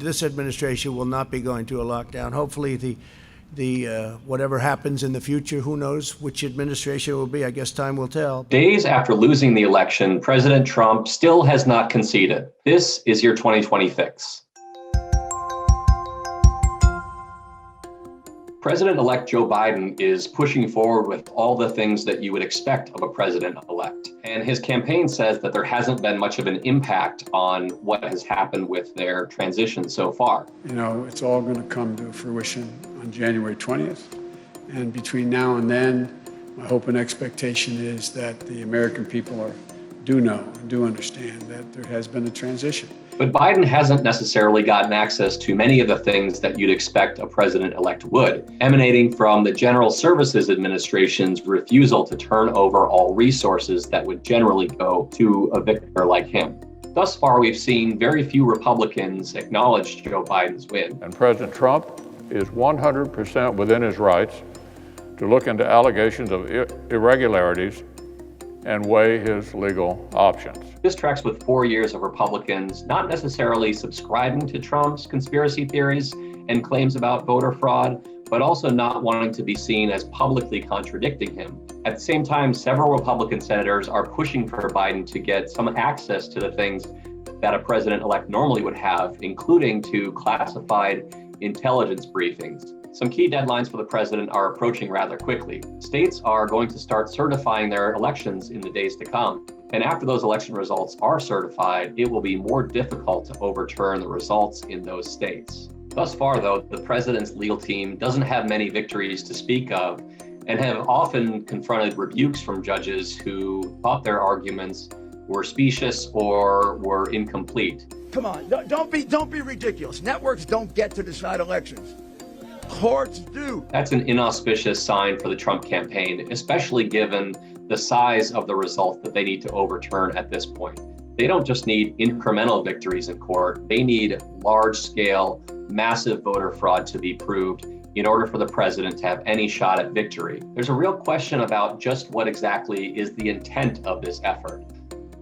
This administration will not be going to a lockdown. Hopefully the whatever happens in the future, who knows which administration it will be. I guess time will tell. Days after losing the election, President Trump still has not conceded. This is your 2020 fix. President-elect Joe Biden is pushing forward with all the things that you would expect of a president-elect. And his campaign says that there hasn't been much of an impact on what has happened with their transition so far. You know, it's all going to come to fruition on January 20th. And between now and then, my hope and expectation is that the American people do know and do understand that there has been a transition. But Biden hasn't necessarily gotten access to many of the things that you'd expect a president-elect would, emanating from the General Services Administration's refusal to turn over all resources that would generally go to a victor like him. Thus far, we've seen very few Republicans acknowledge Joe Biden's win. And President Trump is 100% within his rights to look into allegations of irregularities and weigh his legal options. This tracks with 4 years of Republicans not necessarily subscribing to Trump's conspiracy theories and claims about voter fraud, but also not wanting to be seen as publicly contradicting him. At the same time, several Republican senators are pushing for Biden to get some access to the things that a president-elect normally would have, including to classified intelligence briefings. Some key deadlines for the president are approaching rather quickly. States are going to start certifying their elections in the days to come. And after those election results are certified, it will be more difficult to overturn the results in those states. Thus far, though, the president's legal team doesn't have many victories to speak of and have often confronted rebukes from judges who thought their arguments were specious or were incomplete. Come on, don't be ridiculous. Networks don't get to decide elections. Courts do. That's an inauspicious sign for the Trump campaign, especially given the size of the results that they need to overturn at this point. They don't just need incremental victories in court. They need large-scale, massive voter fraud to be proved in order for the president to have any shot at victory. There's a real question about just what exactly is the intent of this effort.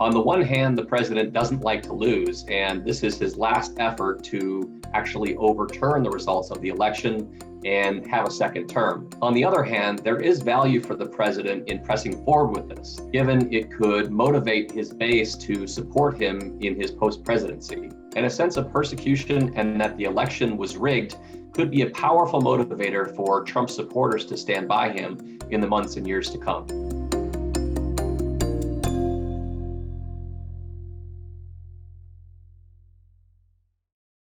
On the one hand, the president doesn't like to lose, and this is his last effort to actually overturn the results of the election and have a second term. On the other hand, there is value for the president in pressing forward with this, given it could motivate his base to support him in his post-presidency. And a sense of persecution and that the election was rigged could be a powerful motivator for Trump supporters to stand by him in the months and years to come.